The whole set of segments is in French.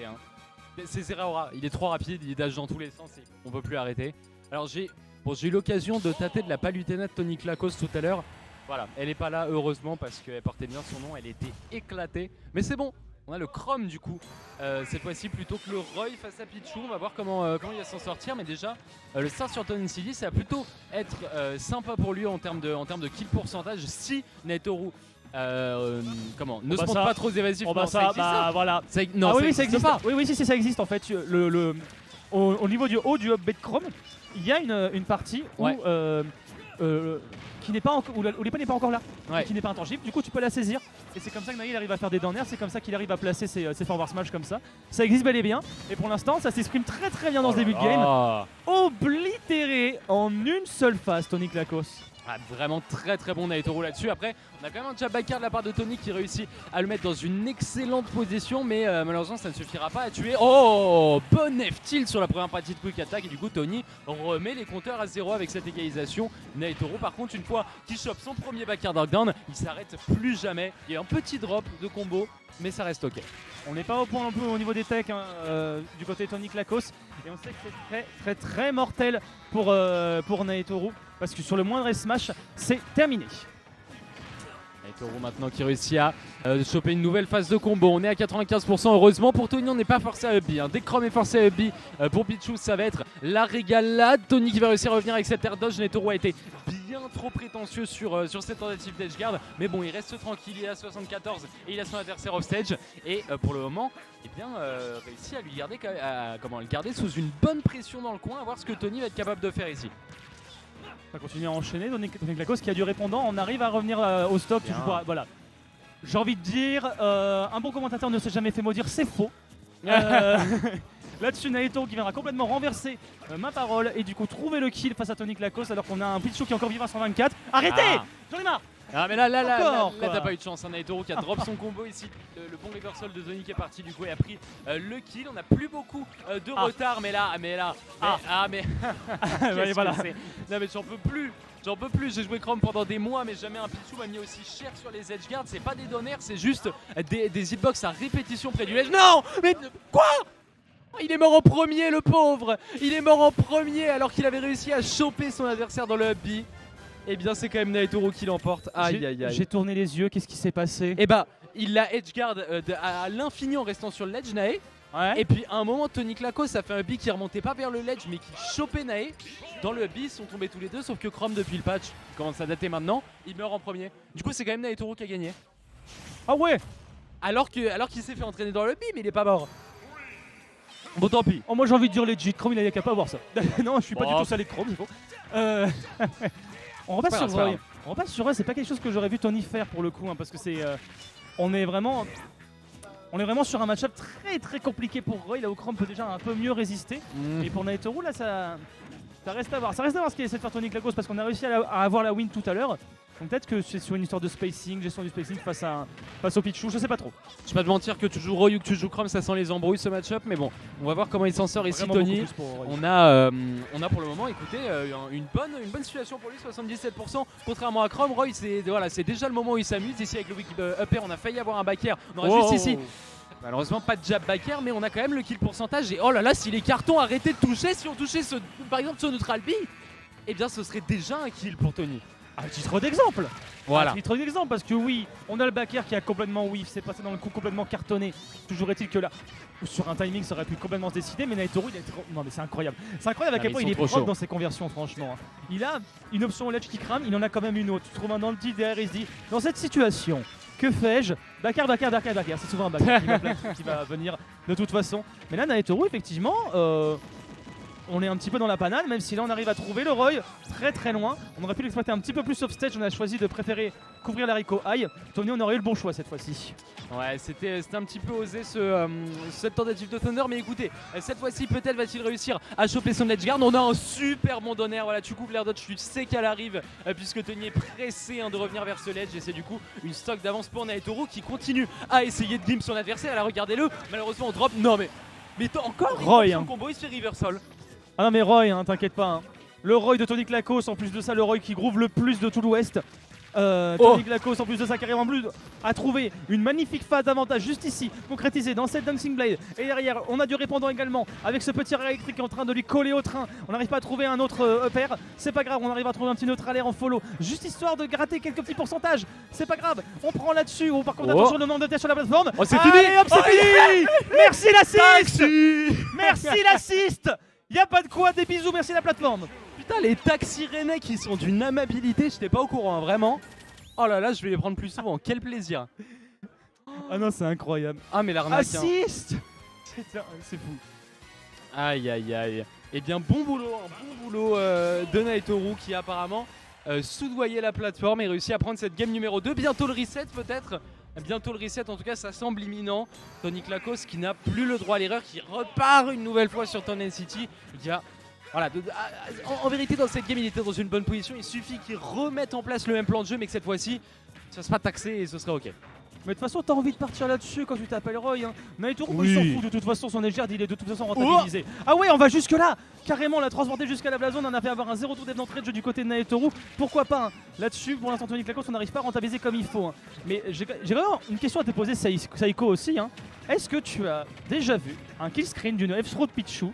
T1. C'est Zeraora, il est trop rapide, il dash dans tous les sens et on peut plus arrêter. Alors j'ai eu l'occasion de tâter de la Palutena de Tony Klakos tout à l'heure. Voilà, elle est pas là heureusement parce qu'elle portait bien son nom, elle était éclatée. Mais c'est bon, on a le Chrome du coup, cette fois-ci plutôt que le Roy face à Pichu. On va voir comment il va s'en sortir. Mais déjà, le start sur Tony Silly, ça va plutôt être sympa pour lui en termes de kill pourcentage si Naitoru ne se montre pas trop évasif. Oh bah ça, bah voilà. Non, oui, ça existe pas. Oui, si, ça existe en fait. Au niveau du haut du hub bait Chrome, il y a une partie où Ouais. qui n'est pas où l'épée n'est pas encore là, Ouais. qui n'est pas intangible. Du coup, tu peux la saisir. Et c'est comme ça que Nail arrive à faire des down air, c'est comme ça qu'il arrive à placer ses forward smash comme ça. Ça existe bel et bien. Et pour l'instant, ça s'exprime très très bien dans ce début de game. Oblitéré en une seule phase, Tony Klakos. Ah, vraiment très très bon Naitoru là-dessus. Après, on a quand même un jab backer de la part de Tony qui réussit à le mettre dans une excellente position, mais malheureusement ça ne suffira pas à tuer. Oh, bon F-tilt sur la première partie de quick attack et du coup Tony remet les compteurs à 0 avec cette égalisation. Naitoru par contre, une fois qu'il chope son premier backer knockdown, il s'arrête plus jamais. Il y a un petit drop de combo, mais ça reste ok. On n'est pas au point non plus au niveau des techs du côté de Tony Klakos. Et on sait que c'est très très très mortel pour Naitoru. Parce que sur le moindre smash, c'est terminé. Naitoru maintenant qui réussit à choper une nouvelle phase de combo. On est à 95%. Heureusement pour Tony, on n'est pas forcé à up B. Dès que Chrome est forcé à up B, pour Pichu, ça va être la régalade. Tony qui va réussir à revenir avec cette air dodge. Naitoru a été bien trop prétentieux sur cette tentative d'edge guard. Mais bon, il reste tranquille. Il est à 74 et il a son adversaire off stage. Et pour le moment, réussit à lui garder, le garder sous une bonne pression dans le coin. À voir ce que Tony va être capable de faire ici. On va continuer à enchaîner. Tony Klakos qui a du répondant. On arrive à revenir au stock. Voilà. J'ai envie de dire, un bon commentateur ne s'est jamais fait maudire, c'est faux. Là-dessus, Naitoru qui viendra complètement renverser ma parole et du coup trouver le kill face à Tony Klakos alors qu'on a un Pichu qui est encore vivant à 124. Arrêtez, j'en ai marre. Ah mais là Encore, t'as pas eu de chance, Naitoru qui a drop son combo ici, le bon reversal de Tony qui est parti du coup et a pris le kill. On n'a plus beaucoup de retard mais voilà. Non mais j'en peux plus, j'ai joué Chrome pendant des mois mais jamais un Pichu m'a mis aussi cher sur les edge guards. C'est pas des donners, c'est juste des hitbox à répétition près du ledge. Non mais quoi? Il est mort en premier le pauvre. Il est mort en premier alors qu'il avait réussi à choper son adversaire dans le hub B. Eh bien c'est quand même Naitoru qui l'emporte. Aïe aïe aïe. J'ai tourné les yeux, qu'est-ce qui s'est passé? Et bah il l'a edgeguard à l'infini en restant sur le ledge Nae. Ouais. Et puis à un moment Tony Klakos a fait un B qui remontait pas vers le ledge mais qui chopait Nae. Dans le B ils sont tombés tous les deux sauf que Chrome depuis le patch qui commence à dater maintenant, il meurt en premier. Du coup c'est quand même Naitoru qui a gagné. Ah ouais. Alors qu'il s'est fait entraîner dans le B mais il est pas mort. Bon tant pis. Oh, moi j'ai envie de dire legit, Chrome il a qu'à pas avoir ça. Non je suis pas du tout salé de Chrome, c'est faux. On repasse sur Roy. On repasse sur Roy, c'est pas quelque chose que j'aurais vu Tony faire pour le coup, parce que c'est. On est vraiment sur un match-up très très compliqué pour Roy, là où Chrome peut déjà un peu mieux résister. Et pour Naitoru là ça reste à voir. Ça reste à voir ce qu'il essaie de faire Tony Klakos parce qu'on a réussi à avoir la win tout à l'heure. Donc peut-être que c'est sur une histoire de spacing, gestion du spacing face au Pichu, je sais pas trop. Je vais pas te mentir que tu joues Roy ou que tu joues Chrome, ça sent les embrouilles ce match-up, mais bon, on va voir comment il s'en sort ici Tony. On a pour le moment, écoutez, une bonne situation pour lui, 77%. Contrairement à Chrome, Roy c'est déjà le moment où il s'amuse. Ici avec le Wiki Upper, on a failli avoir un backer. On aura juste ici. Malheureusement pas de jab backer mais on a quand même le kill pourcentage et oh là là si les cartons arrêtaient de toucher, si on touchait par exemple ce neutral B, eh bien ce serait déjà un kill pour Tony. À titre d'exemple. Voilà. À titre d'exemple parce que oui, on a le backer qui a complètement whiff, c'est passé dans le coup complètement cartonné. Toujours est-il que là, sur un timing ça aurait pu complètement se décider mais Naitoru il est trop... Non mais c'est incroyable. C'est incroyable à quel point il est propre dans ses conversions franchement. Il a une option au ledge qui crame, il en a quand même une autre. Tu trouves un dans le petit derrière, il se dit dans cette situation, que fais-je? Backer. C'est souvent un backer qui va venir de toute façon. Mais là Naitoru effectivement on est un petit peu dans la panade, même si là on arrive à trouver le Roy très très loin. On aurait pu l'exploiter un petit peu plus off stage, on a choisi de préférer couvrir l'haricot high. Tony, on aurait eu le bon choix cette fois-ci. Ouais, c'était un petit peu osé cette tentative de Thunder, mais écoutez, cette fois-ci peut-être va-t-il réussir à choper son edge guard. On a un super bon donner, voilà, tu couvres l'air dodge, tu sais qu'elle arrive puisque Tony est pressé de revenir vers ce ledge et c'est du coup une stock d'avance pour Naitoru qui continue à essayer de glim son adversaire. Là, regardez-le, malheureusement on drop. Non mais encore Roy, son combo, il se fait reversal. Ah non mais Roy, t'inquiète pas. Le Roy de Tony Klakos, en plus de ça le Roy qui groove le plus de tout l'Ouest. Tony Glacos en plus de ça qui arrive en plus à trouver une magnifique phase d'avantage juste ici, concrétisée dans cette Dancing Blade. Et derrière, on a du répondant également avec ce petit arrêt électrique qui est en train de lui coller au train. On n'arrive pas à trouver un autre upper, c'est pas grave, on arrive à trouver un petit neutral air en follow, juste histoire de gratter quelques petits pourcentages. C'est pas grave, on prend là-dessus. Par contre, attention, le nombre de tests sur la plateforme. Oh, c'est Allez, fini. hop, c'est fini. Merci l'assist. Merci l'assist. Y'a pas de quoi, des bisous, merci la plateforme. Putain, les taxis rennais qui sont d'une amabilité, j'étais pas au courant, hein, vraiment. Oh là là, je vais les prendre plus souvent, quel plaisir. Ah non, c'est incroyable. Ah mais l'arnaque. Assist. C'est fou. Aïe aïe aïe. Eh bien bon boulot de Naitoru qui apparemment soudoyait la plateforme et réussit à prendre cette game numéro 2. Bientôt le reset peut-être. Bientôt le reset, en tout cas ça semble imminent. Tony Glacos qui n'a plus le droit à l'erreur, qui repart une nouvelle fois sur Town City. Voilà, en vérité dans cette game il était dans une bonne position, il suffit qu'il remette en place le même plan de jeu mais que cette fois-ci ça sera taxé et ce sera ok. Mais de toute façon, t'as envie de partir là-dessus quand tu t'appelles Roy. Hein. Naitoru, il s'en fout de toute façon, son Edgard, il est de toute façon rentabilisé. Ah ouais, on va jusque là. Carrément, on l'a transporté jusqu'à la blazone. On a fait avoir un 0 tour d'entrée de jeu du côté de Naitoru. Pourquoi pas hein. Là-dessus, pour l'instant, Tony Glacos, on n'arrive pas à rentabiliser comme il faut. Hein. Mais j'ai vraiment une question à te poser, Saiko aussi. Hein. Est-ce que tu as déjà vu un kill screen d'une F-Throw de Pichu?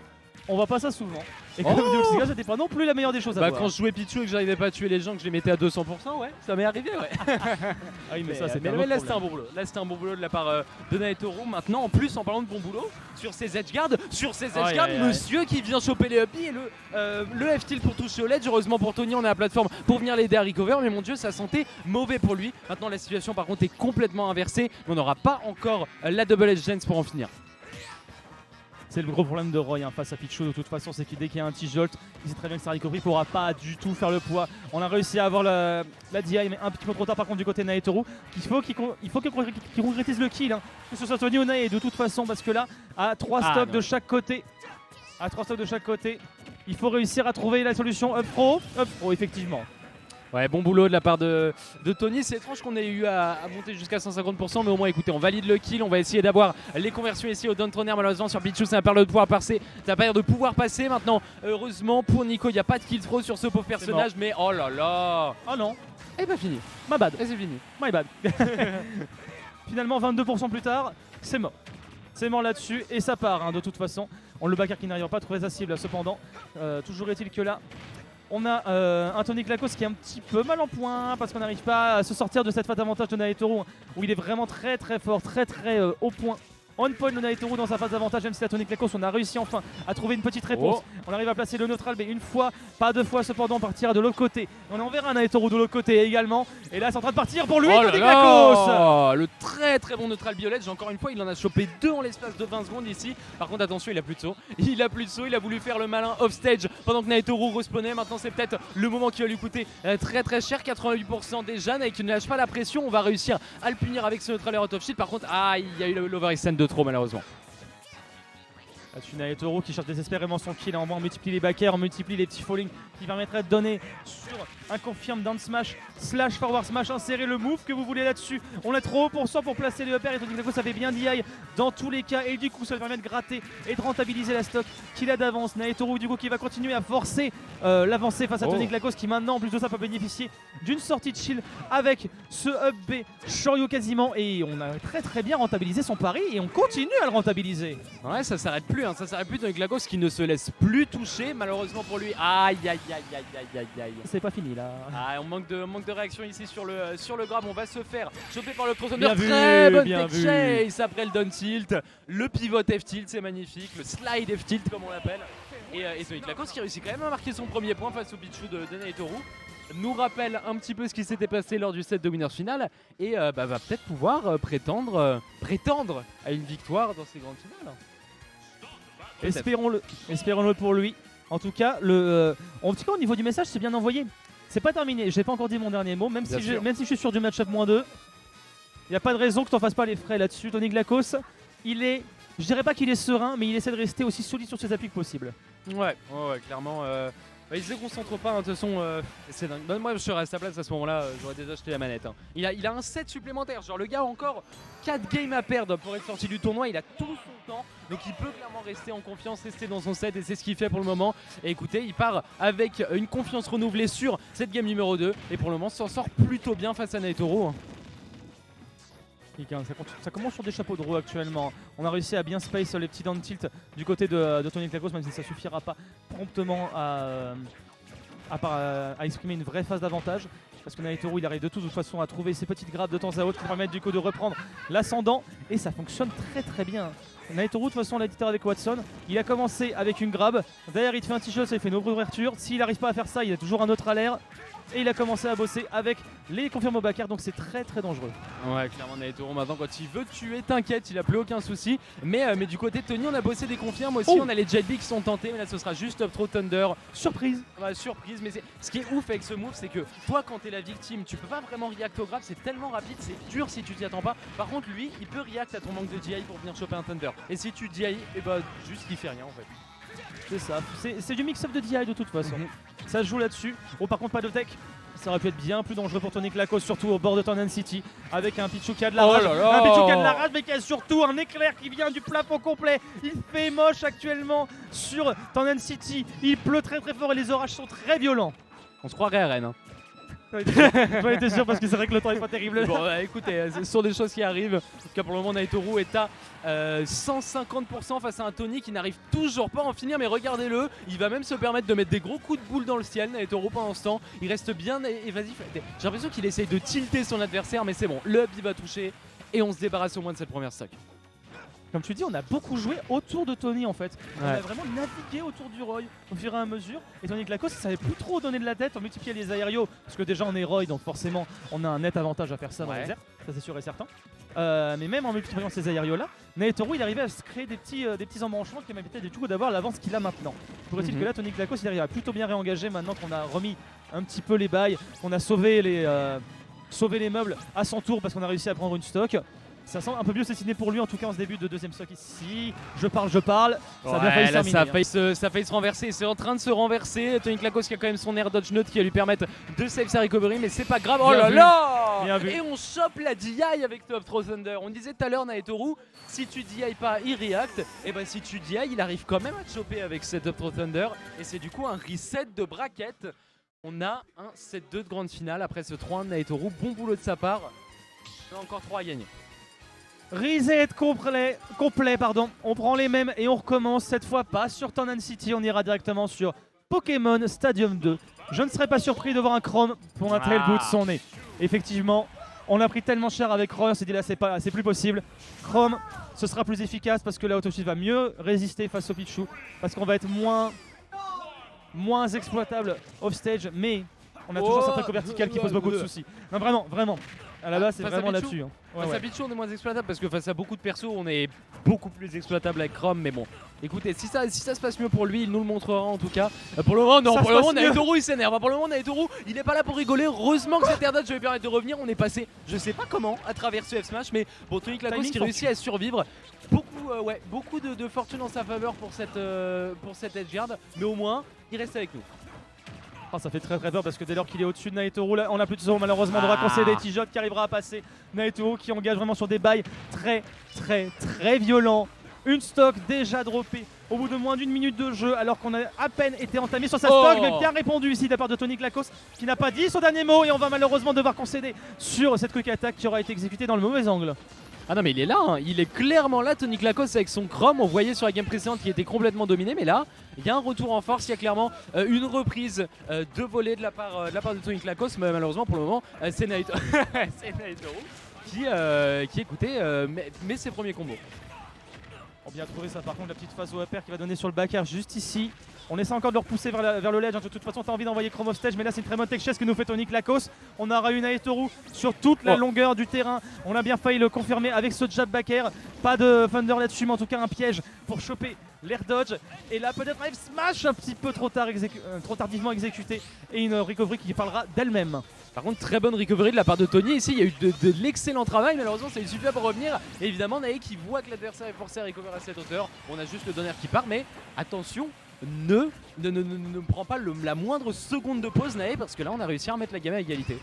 On voit pas ça souvent. Et comme Dioxiga, c'était pas non plus la meilleure des choses à voir. Quand je jouais Pichu et que j'arrivais pas à tuer les gens, que je les mettais à 200%, ouais, ça m'est arrivé, ouais. Ah oui, mais ça, c'était là, c'était un bon boulot. Là, c'était un bon boulot de la part de Naitoru. Maintenant, en plus, en parlant de bon boulot, sur ses edgeguards, monsieur qui vient choper les uppies et le F-tilt pour toucher au ledge. Heureusement pour Tony, on a la plateforme pour venir l'aider à recover. Mais mon dieu, ça sentait mauvais pour lui. Maintenant, la situation, par contre, est complètement inversée. Mais on n'aura pas encore la double edge dance pour en finir. C'est le gros problème de Roy hein, face à Pichu de toute façon, c'est qu'il dès qu'il y a un petit jolt, il sait très bien que sa recovery pourra pas du tout faire le poids. On a réussi à avoir la DI mais un petit peu trop tard par contre du côté de Naitoru. Il faut qu'il concrétise le kill, hein, que ce soit Tony ou Nae de toute façon parce que là, à 3 stocks de chaque côté, il faut réussir à trouver la solution up pro effectivement. Ouais, bon boulot de la part de Tony. C'est étrange qu'on ait eu à monter jusqu'à 150%, mais au moins écoutez, on valide le kill. On va essayer d'avoir les conversions ici au Downtroner. Malheureusement sur Pichu, ça n'a pas l'air de pouvoir passer. Ça n'a pas l'air de pouvoir passer. Maintenant, heureusement pour Nico, il n'y a pas de kill throw sur ce pauvre personnage, mais oh là là. Oh non. Et bah fini. My bad. Et c'est fini. My bad. Finalement, 22% plus tard, c'est mort. C'est mort là-dessus et ça part hein, de toute façon. On le backer qui n'arrive pas à trouver sa cible cependant. Toujours est-il que là, on a un Tony Glacos qui est un petit peu mal en point parce qu'on n'arrive pas à se sortir de cette phase d'avantage de Naitoru où il est vraiment très fort, très au point. On point de Naitoru dans sa phase d'avantage, même si la Tony Glacos, on a réussi enfin à trouver une petite réponse. On arrive à placer le neutral, mais une fois, pas deux fois cependant, partir de l'autre côté. On enverra un Naitoru de l'autre côté également. Et là, c'est en train de partir pour lui, Tony Glacos. Le très bon neutral Violet. Encore une fois, il en a chopé 2 en l'espace de 20 secondes ici. Par contre, attention, il a plus de saut. Il a voulu faire le malin off-stage pendant que Naitoru respawnait. Maintenant, c'est peut-être le moment qui va lui coûter très cher. 88% déjà. Nae qui ne lâche pas la pression. On va réussir à le punir avec ce neutral out of shield. Par contre, il y a eu l'overextend de trop malheureusement. Là-dessus Naitoru qui cherche désespérément son kill, on multiplie les backers, on multiplie les petits fallings qui permettraient de donner sur un confirm down smash slash forward smash, insérer le move que vous voulez là-dessus. On est trop haut pour placer les upper et Tony Glacos ça fait bien DI dans tous les cas et du coup ça permet de gratter et de rentabiliser la stock qu'il a d'avance. Naitoru du coup qui va continuer à forcer l'avancée face à Tony Glacos qui maintenant en plus de ça peut bénéficier d'une sortie de shield avec ce up B Shoryu quasiment et on a très bien rentabilisé son pari et on continue à le rentabiliser. Ouais, ça s'arrête plus, hein. Ça s'arrête plus. Tony Glacos qui ne se laisse plus toucher malheureusement pour lui. Aïe. C'est pas fini là. On manque de réaction ici sur le grab. On va se faire choper par le crossover. Bien vu, très bonne bien tech chase après le down tilt, le pivot F tilt, c'est magnifique, le slide F tilt comme on l'appelle. Et Tony Glacos qui réussit quand même à marquer son premier point face au Pichu de Naitoru. Nous rappelle un petit peu ce qui s'était passé lors du set de Winners Final et va peut-être pouvoir prétendre à une victoire dans ces grandes finales. Espérons-le pour lui. En tout cas, en tout cas au niveau du message, c'est bien envoyé. C'est pas terminé, j'ai pas encore dit mon dernier mot, même si je suis sûr du match-up -2. Il n'y a pas de raison que t'en fasses pas les frais là-dessus. Tony Glacos, je dirais pas qu'il est serein, mais il essaie de rester aussi solide sur ses appuis que possible. Ouais, clairement. Bah, il se concentre pas, de toute façon, c'est dingue. Bah, moi je serais à sa place à ce moment-là, j'aurais déjà acheté la manette. Il a un set supplémentaire, genre le gars a encore 4 games à perdre pour être sorti du tournoi, il a tout son temps, donc il peut clairement rester en confiance, rester dans son set et c'est ce qu'il fait pour le moment. Et écoutez, il part avec une confiance renouvelée sur cette game numéro 2 et pour le moment s'en sort plutôt bien face à Naitoro. Ça commence sur des chapeaux de roue actuellement. On a réussi à bien space les petits down tilt du côté de Tony Klakos, même si ça suffira pas promptement à exprimer une vraie phase d'avantage. Parce que Naitoro il arrive de toute façon à trouver ses petites grappes de temps à autre qui permettent du coup de reprendre l'ascendant et ça fonctionne très bien. Naitoro de toute façon l'éditeur avec Watson, il a commencé avec une grab, derrière il te fait un t-shirt, ça il fait une ouverture, s'il n'arrive pas à faire ça il a toujours un autre à l'air. Et il a commencé à bosser avec les confirmes au backer, donc c'est très dangereux. Ouais, clairement Naitoro maintenant quand il veut tuer, t'inquiète, il a plus aucun souci. Mais du côté de Tony, on a bossé des confirmes aussi, on a les Jet Beat qui sont tentés, mais là ce sera juste Up Throw Thunder. Surprise. Ouais, surprise, mais ce qui est ouf avec ce move, c'est que toi quand t'es la victime, tu peux pas vraiment react au grab, c'est tellement rapide, c'est dur si tu t'y attends pas. Par contre lui, il peut react à ton manque de DI pour venir choper un Thunder. Et si tu DI, et bah juste il fait rien en fait. C'est ça, c'est du mix-up de DI de toute façon. Ça se joue là-dessus. Oh par contre pas de tech. Ça aurait pu être bien plus dangereux pour Tony Klakos, surtout au bord de Tornado City, avec un Pichu qui a de la rage. Un Pichu qui a de la rage, mais qui a surtout un éclair qui vient du plafond complet. Il fait moche actuellement sur Tornado City. Il pleut très fort et les orages sont très violents. On se croirait à Rennes. Hein. J'en étais sûr parce que c'est vrai que le temps est pas terrible. Bon, écoutez, ce sont des choses qui arrivent. En tout cas, pour le moment, Naitoro est à 150% face à un Tony qui n'arrive toujours pas à en finir. Mais regardez-le, il va même se permettre de mettre des gros coups de boule dans le ciel. Naitoro, pendant ce temps, il reste bien évasif. J'ai l'impression qu'il essaye de tilter son adversaire, mais c'est bon. Le up, il va toucher et on se débarrasse au moins de cette première stock. Comme tu dis, on a beaucoup joué autour de Tony en fait. Ouais. On a vraiment navigué autour du Roy au fur et à mesure. Et Tony Klakos, il savait plus trop donner de la tête, on multipliait les aérios. Parce que déjà on est Roy, donc forcément on a un net avantage à faire ça dans les airs. Ça c'est sûr et certain. Mais même en multipliant ces aérios là, Naitoro il arrivait à se créer des petits embranchements qui m'évitaient du coup d'avoir l'avance qu'il a maintenant. Pourrait-il que là Tony Klakos il arrive à plutôt bien réengager maintenant qu'on a remis un petit peu les bails, qu'on a sauvé les meubles à son tour parce qu'on a réussi à prendre une stock. Ça semble un peu mieux dessiné pour lui en tout cas en ce début de deuxième stock ici. Je parle. Ça a bien failli se terminer. Ça a failli se renverser. C'est en train de se renverser. Tony Klakos qui a quand même son air dodge note qui va lui permettre de save sa recovery, mais c'est pas grave. Oh là là! Et on chope la DI avec Top Throw Thunder. On disait tout à l'heure, Naitoro, si tu DI pas, il react. Et bah si tu DI, il arrive quand même à te choper avec cette Top Throw Thunder. Et c'est du coup un reset de bracket. On a un 7-2 de grande finale après ce 3-1 de Naitoro. Bon boulot de sa part. On a encore 3 à gagner. Reset complet, pardon. On prend les mêmes et on recommence cette fois pas sur Tornado City, on ira directement sur Pokémon Stadium 2. Je ne serais pas surpris de voir un Chrome pour un tail boot son nez. Effectivement, on l'a pris tellement cher avec Roy, on s'est dit là c'est plus possible. Chrome, ce sera plus efficace parce que la Autoshield va mieux résister face au Pichu, parce qu'on va être moins exploitable off-stage, mais on a toujours certains coups verticales qui posent beaucoup de soucis. Non vraiment. À la base, c'est vraiment là-dessus. Hein. Face à Pichu, on est moins exploitable parce que face à beaucoup de persos, on est beaucoup plus exploitable avec Chrome. Mais bon, écoutez, si ça se passe mieux pour lui, il nous le montrera en tout cas. Pour le moment, non, pour le moment, Naitoro il s'énerve. Pour le moment, Naitoro il est pas là pour rigoler. Heureusement que cette air dodge lui permettre de revenir. On est passé, je sais pas comment, à travers ce F-Smash. Mais bon, Tony Klakos qui réussit à survivre. Beaucoup de fortune en sa faveur pour cette edgeguard. Mais au moins, il reste avec nous. Oh, ça fait très peur parce que dès lors qu'il est au-dessus de Naitoro, là, on a plus de son malheureusement de conseiller des T-Jot qui arrivera à passer. Naitoro qui engage vraiment sur des bails très violents. Une stock déjà droppée au bout de moins d'une minute de jeu alors qu'on a à peine été entamé sur sa stock, mais bien répondu ici de la part de Tony Klakos qui n'a pas dit son dernier mot et on va malheureusement devoir concéder sur cette quick attack qui aura été exécutée dans le mauvais angle. Ah non mais il est là, hein. Il est clairement là Tony Klakos avec son Chrome, on voyait sur la game précédente qu'il était complètement dominé, mais là il y a un retour en force, il y a clairement une reprise de volée de la part de Tony Klakos, mais malheureusement pour le moment c'est Naitoro qui écoutez met ses premiers combos. On bien trouvé ça par contre, la petite phase au upper qui va donner sur le back air juste ici. On essaie encore de le repousser vers le ledge, de toute façon t'as envie d'envoyer Chrome off stage, mais là c'est une très bonne tech chase que nous fait Tony Klakos. On aura eu Naitoro sur toute la longueur du terrain, on a bien failli le confirmer avec ce jab back air. Pas de thunder là-dessus, mais en tout cas un piège pour choper l'air dodge. Et là peut-être un F-Smash un petit peu trop tardivement exécuté et une recovery qui parlera d'elle-même. Par contre, très bonne recovery de la part de Tony. Ici, il y a eu de l'excellent travail. Malheureusement, ça lui suffit pour revenir. Et évidemment, Nae qui voit que l'adversaire est forcé à recover à cette hauteur. On a juste le donner qui part. Mais attention, ne prend pas la moindre seconde de pause, Nae, parce que là on a réussi à remettre la gamme à égalité.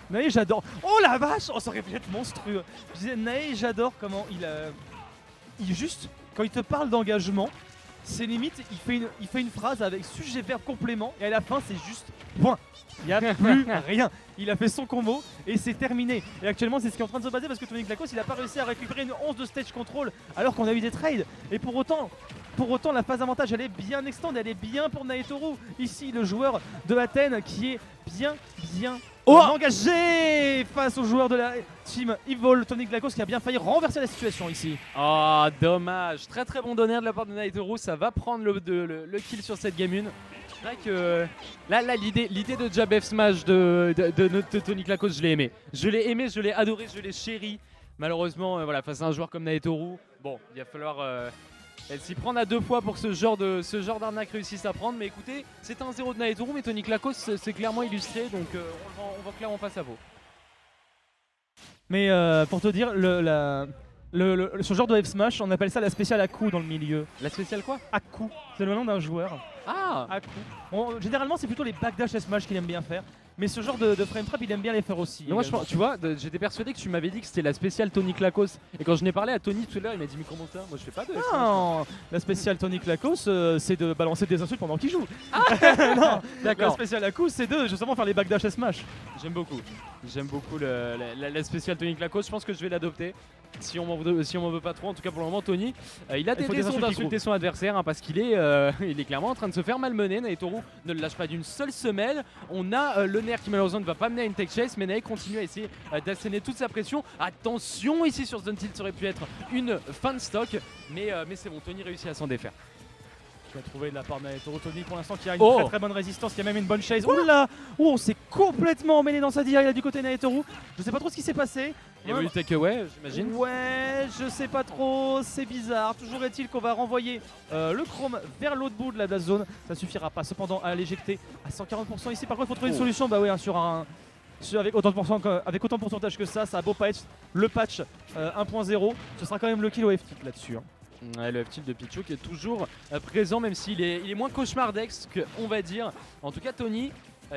Nae, j'adore. Oh la vache, oh, ça aurait pu être monstrueux. Je disais, Nae, j'adore comment il juste, quand il te parle d'engagement, c'est limite, il fait une phrase avec sujet, verbe, complément, et à la fin, c'est juste point. Il n'y a plus rien. Il a fait son combo et c'est terminé. Et actuellement, c'est ce qui est en train de se passer parce que Tony Klakos, il n'a pas réussi à récupérer une 11 de stage control alors qu'on a eu des trades. Et pour autant, la phase d'avantage, elle est bien extendue, elle est bien pour Naetoru. Ici, le joueur de Athènes qui est bien engagé face au joueur de la team Evil, Tony Klakos, qui a bien failli renverser la situation ici. Oh, dommage. Très très bon donner de la part de Naetoru. Ça va prendre le kill sur cette game 1. C'est vrai que là l'idée de jab F smash de Tony Klakos, je l'ai aimé. Je l'ai adoré, je l'ai chéri. Malheureusement, voilà, face à un joueur comme Naetoru, bon, il va falloir elle s'y prendre à 2 fois pour que ce genre d'arnaque réussisse à prendre. Mais écoutez, c'est un 0 de Naetoru, mais Tony Klakos c'est clairement illustré, donc on va clairement face à vous. Mais pour te dire, ce genre de F smash, on appelle ça la spéciale à coup dans le milieu. La spéciale quoi? À coup, c'est le nom d'un joueur. Ah, à coup. Généralement, c'est plutôt les backdash F smash qu'il aime bien faire. Mais ce genre de frame trap, il aime bien les faire aussi. Mais moi, tu vois, j'étais persuadé que tu m'avais dit que c'était la spéciale Tony Klakos. Et quand je n'ai parlé à Tony tout à l'heure, il m'a dit mais comment ça? Moi je fais pas de. Non, la spéciale Tony Klakos, c'est de balancer des insultes pendant qu'il joue. Non, d'accord. La spéciale à coup, c'est de justement faire les backdash F smash. J'aime beaucoup la spéciale Tony Klakos. Je pense que je vais l'adopter. Si on m'en veut pas trop, en tout cas pour le moment, Tony, il a des raisons d'insulter son adversaire parce qu'il est, il est clairement en train de se faire malmener. Naetoru ne le lâche pas d'une seule semelle. On a le nerf qui malheureusement ne va pas mener à une tech chase, mais Nae continue à essayer d'asséner toute sa pression. Attention ici sur Zone Tilt, ça aurait pu être une fin de stock, mais c'est bon, Tony réussit à s'en défaire. Tu as trouvé de la part de Naetoru. Tony pour l'instant qui a une très bonne résistance, qui a même une bonne chase. Oh là, on s'est complètement emmêlé dans sa DI là du côté Naetoru. Je sais pas trop ce qui s'est passé. Il y a eu take away, j'imagine. Ouais, je sais pas trop, c'est bizarre. Toujours est-il qu'on va renvoyer le Chrome vers l'autre bout de la zone. Ça suffira pas cependant à l'éjecter à 140% ici. Par contre, il faut trouver une solution. Bah ouais, hein, avec autant de pourcentage que ça a beau pas être le patch 1.0. Ce sera quand même le kill au F-tilt là-dessus. Hein. Ouais, le F-tilt de Pichu qui est toujours présent, même s'il est moins cauchemardesque, on va dire. En tout cas, Tony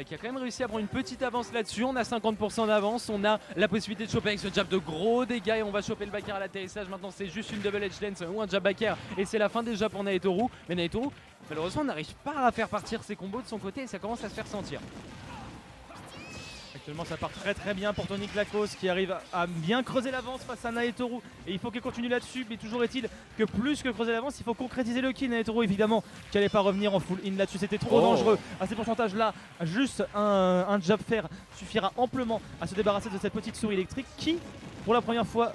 qui a quand même réussi à prendre une petite avance là-dessus. On a 50% d'avance, on a la possibilité de choper avec ce jab de gros dégâts et on va choper le backer à l'atterrissage. Maintenant c'est juste une double edge dance ou un jab backer et c'est la fin déjà pour Naetoru. Mais Naetoru malheureusement n'arrive pas à faire partir ses combos de son côté et ça commence à se faire sentir. Actuellement ça part très bien pour Tony Klakos qui arrive à bien creuser l'avance face à Naetoru et il faut qu'il continue là-dessus, mais toujours est-il que plus que creuser l'avance, il faut concrétiser le kill. Naetoru évidemment qui allait pas revenir en full in là-dessus, c'était trop dangereux à ces pourcentages là. Juste un jab fair suffira amplement à se débarrasser de cette petite souris électrique qui pour la première fois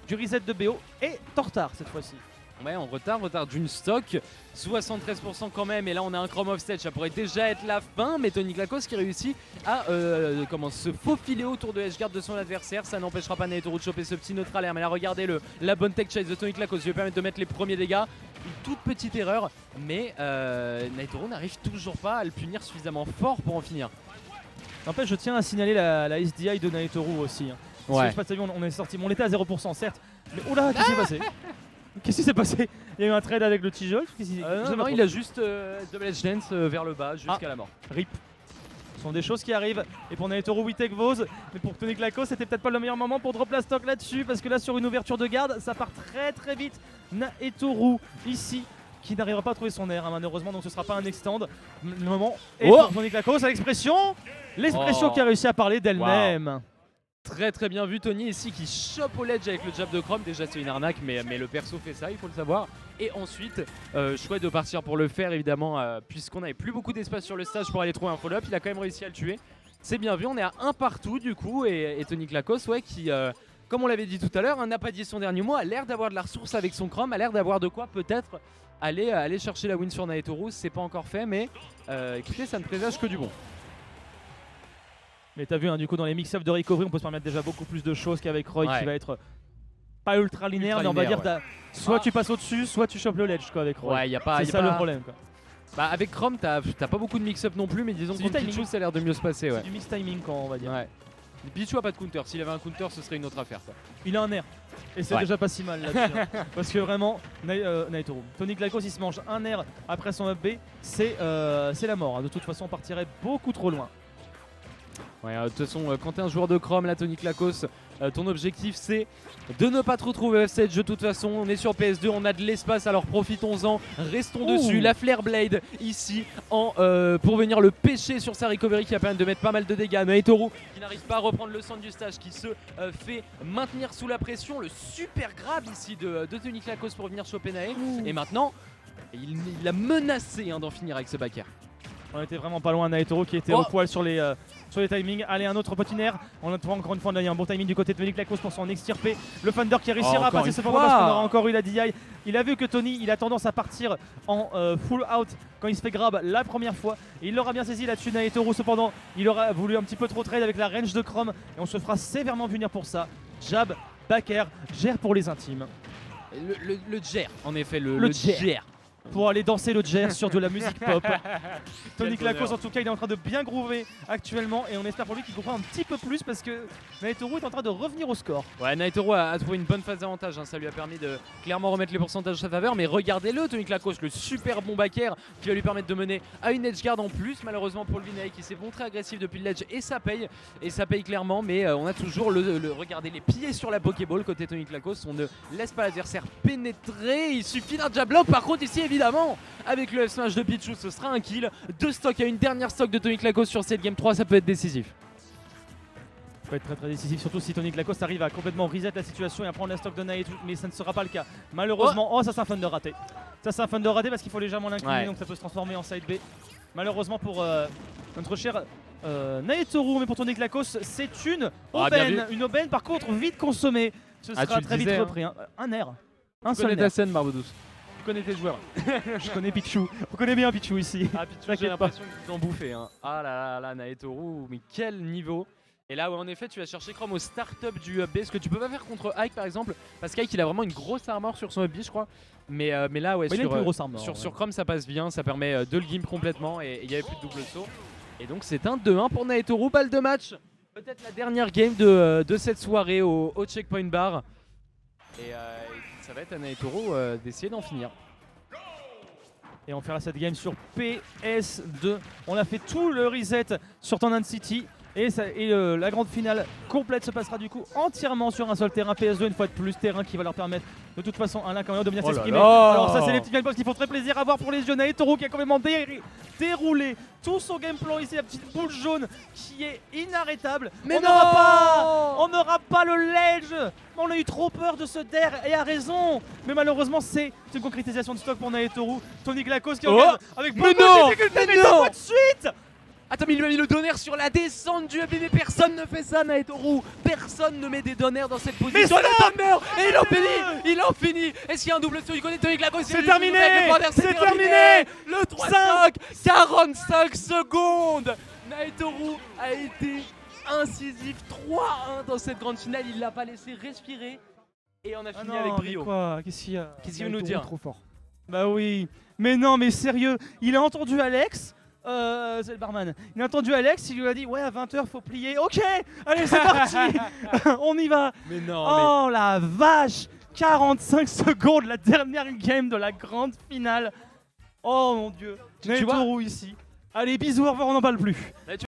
du reset de BO est en retard cette fois-ci. Ouais, en retard d'une stock, 73% quand même, et là on a un Chrome offset, ça pourrait déjà être la fin, mais Tony Klakos qui réussit à se faufiler autour de edgeguard de son adversaire. Ça n'empêchera pas Naetoru de choper ce petit neutral air, mais là regardez la bonne tech chase de Tony Klakos, qui lui permettre de mettre les premiers dégâts. Une toute petite erreur, mais Naetoru n'arrive toujours pas à le punir suffisamment fort pour en finir. N'empêche, je tiens à signaler la SDI de Naetoru aussi. Hein. Ouais. Je sais pas si on est sorti, on était à 0% certes, mais oh là, qu'est-ce qui s'est passé? Qu'est-ce qui s'est passé? Il y a eu un trade avec le Tijol? Non, il a juste double edge dance vers le bas jusqu'à la mort. RIP. Ce sont des choses qui arrivent. Et pour Naetoru, we take Vose. Mais pour Tony Klakos, c'était peut-être pas le meilleur moment pour drop la stock là-dessus. Parce que là, sur une ouverture de garde, ça part très vite. Naetoru, ici, qui n'arrivera pas à trouver son air, hein, malheureusement. Donc ce sera pas un extend. Le moment est pour Tony Klakos à l'expression qui a réussi à parler d'elle-même. Wow. Très bien vu Tony ici qui chope au ledge avec le jab de Chrome. Déjà c'est une arnaque mais le perso fait ça, il faut le savoir. Et ensuite chouette de partir pour le faire évidemment puisqu'on n'avait plus beaucoup d'espace sur le stage pour aller trouver un follow-up. Il a quand même réussi à le tuer. C'est bien vu, on est à 1 partout du coup et Tony Klakos qui comme on l'avait dit tout à l'heure n'a pas dit son dernier mot, a l'air d'avoir de la ressource avec son Chrome, a l'air d'avoir de quoi peut-être aller chercher la win sur Naetoru. C'est pas encore fait mais écoutez ça ne présage que du bon. Mais t'as vu, hein, du coup, dans les mix-up de recovery, on peut se permettre déjà beaucoup plus de choses qu'avec Roy qui va être pas ultra linéaire, mais on va dire soit tu passes au-dessus, soit tu chopes le ledge quoi, avec Roy. Ouais, c'est ça le problème. Quoi. Bah, avec Chrome, t'as pas beaucoup de mix-up non plus, mais disons que Pichu, ça a l'air de mieux se passer. C'est du mix timing, quand on va dire. Ouais. Pichu a pas de counter, s'il avait un counter ce serait une autre affaire quoi. Il a un air. Et c'est Ouais. déjà pas si mal là-dessus. Parce que vraiment, Naitoru. Tony Klakos il se mange un air après son up B, c'est la mort. De toute façon, on partirait beaucoup trop loin. Ouais, de toute façon, quand t'es un joueur de Chrome, là, Tony Klakos, ton objectif c'est de ne pas trop trouver F7. De toute façon, on est sur PS2, on a de l'espace, alors profitons-en, restons dessus. La Flare Blade ici pour venir le pêcher sur sa recovery qui va permettre de mettre pas mal de dégâts. Naitoru qui n'arrive pas à reprendre le centre du stage, qui se fait maintenir sous la pression. Le super grab ici de Tony Klakos pour venir choper Nae. Et maintenant, il a menacé d'en finir avec ce backer. On était vraiment pas loin. Naitoru qui était au poil sur les timings. Allez, un autre petit nerf. On a encore une fois un bon timing du côté de Tony Klakos pour s'en extirper. Le Thunder qui réussira à passer cependant parce qu'on aura encore eu la DI. Il a vu que Tony il a tendance à partir en full out quand il se fait grab la première fois. Et il l'aura bien saisi là-dessus. Naitoru cependant il aura voulu un petit peu trop trade avec la range de Chrome. Et on se fera sévèrement punir pour ça. Jab, backer, gère pour les intimes. Le jer, en effet, le jer. Pour aller danser le jer sur de la musique pop. Tony Quel Klakos en tout cas il est en train de bien groover actuellement et on espère pour lui qu'il comprend un petit peu plus parce que Naitoru est en train de revenir au score. Ouais, Naitoru a trouvé une bonne phase d'avantage, ça lui a permis de clairement remettre les pourcentages à sa faveur, mais regardez-le Tony Klakos, le super bon backer qui va lui permettre de mener à une edge guard en plus, malheureusement pour le Vinae qui s'est montré agressif depuis le ledge et ça paye clairement, mais on a toujours regardez les pieds sur la Pokéball côté Tony Klakos, on ne laisse pas l'adversaire pénétrer, il suffit d'un jab block, par contre ici évidemment avec le F-smash de Pichu ce sera un kill, 2 stocks à une dernière stock de Tony Klakos sur cette game 3, ça peut être décisif. Ça peut être très très décisif, surtout si Tony Klakos arrive à complètement reset la situation et à prendre la stock de Nae, mais ça ne sera pas le cas. Malheureusement, ça c'est un fun de raté. Ça c'est un fun de raté parce qu'il faut légèrement l'incliner, donc ça peut se transformer en side B. Malheureusement pour notre cher Naitoru, mais pour Tony Klakos, c'est une aubaine. Une aubaine par contre vite consommée. Ce sera très vite repris. Un air. Un seul connais ta scène, Barbodous. Tu connais tes joueurs. Je connais Pichu. On connaît bien Pichu ici. Ah, Pichu, j'ai l'impression qu'ils ont bouffé. Ah là, Naitoru, mais quel niveau! Et là, ouais, en effet, tu vas chercher Chrome au start-up du up B, ce que tu peux pas faire contre Ike par exemple, parce qu'Ike il a vraiment une grosse armor sur son up B, je crois. Mais là, ouais, sur Chrome ça passe bien, ça permet de le gimp complètement et il n'y avait plus de double saut. Et donc c'est un 2-1 pour Naitoru, balle de match. Peut-être la dernière game de cette soirée au checkpoint bar. Et ça va être à Naitoru d'essayer d'en finir. Et on fera cette game sur PS2. On a fait tout le reset sur Tandem City. Et la grande finale complète se passera du coup entièrement sur un seul terrain PS2, une fois de plus, terrain qui va leur permettre de toute façon à l'un de venir s'exprimer. Alors ça c'est les petits gameplays qui font très plaisir à voir pour les yeux. Naitoru qui a complètement déroulé tout son game plan ici, la petite boule jaune qui est inarrêtable. Mais on n'aura pas le ledge. On a eu trop peur de ce der et a raison. Mais malheureusement c'est une concrétisation de stock pour Naitoru. Tony Klakos qui regarde avec beaucoup de difficulté, mais pas de suite. Attends, mais il lui a mis le donner sur la descente du up, mais personne ne fait ça, Naitoru. Personne ne met des donners dans cette position. Le Thunder, et il en finit. Est-ce qu'il y a un double saut? Il connaît Tony Klakos. C'est terminé. C'est terminé. Le 3-5, 45 secondes. Naitoru a été incisif 3-1 dans cette grande finale. Il l'a pas laissé respirer. Et on a fini avec brio. Qu'est-ce qu'il y a? Qu'est-ce qu'il veut nous dire? Trop fort. Bah oui. Mais non, mais sérieux. Il a entendu Alex. C'est le barman. Il a entendu Alex, il lui a dit ouais à 20h faut plier. Ok, allez c'est parti. On y va. Mais non. Oh la vache, 45 secondes, la dernière game de la grande finale. Oh mon dieu. Naitoru ici. Allez bisous, au revoir, on n'en parle plus.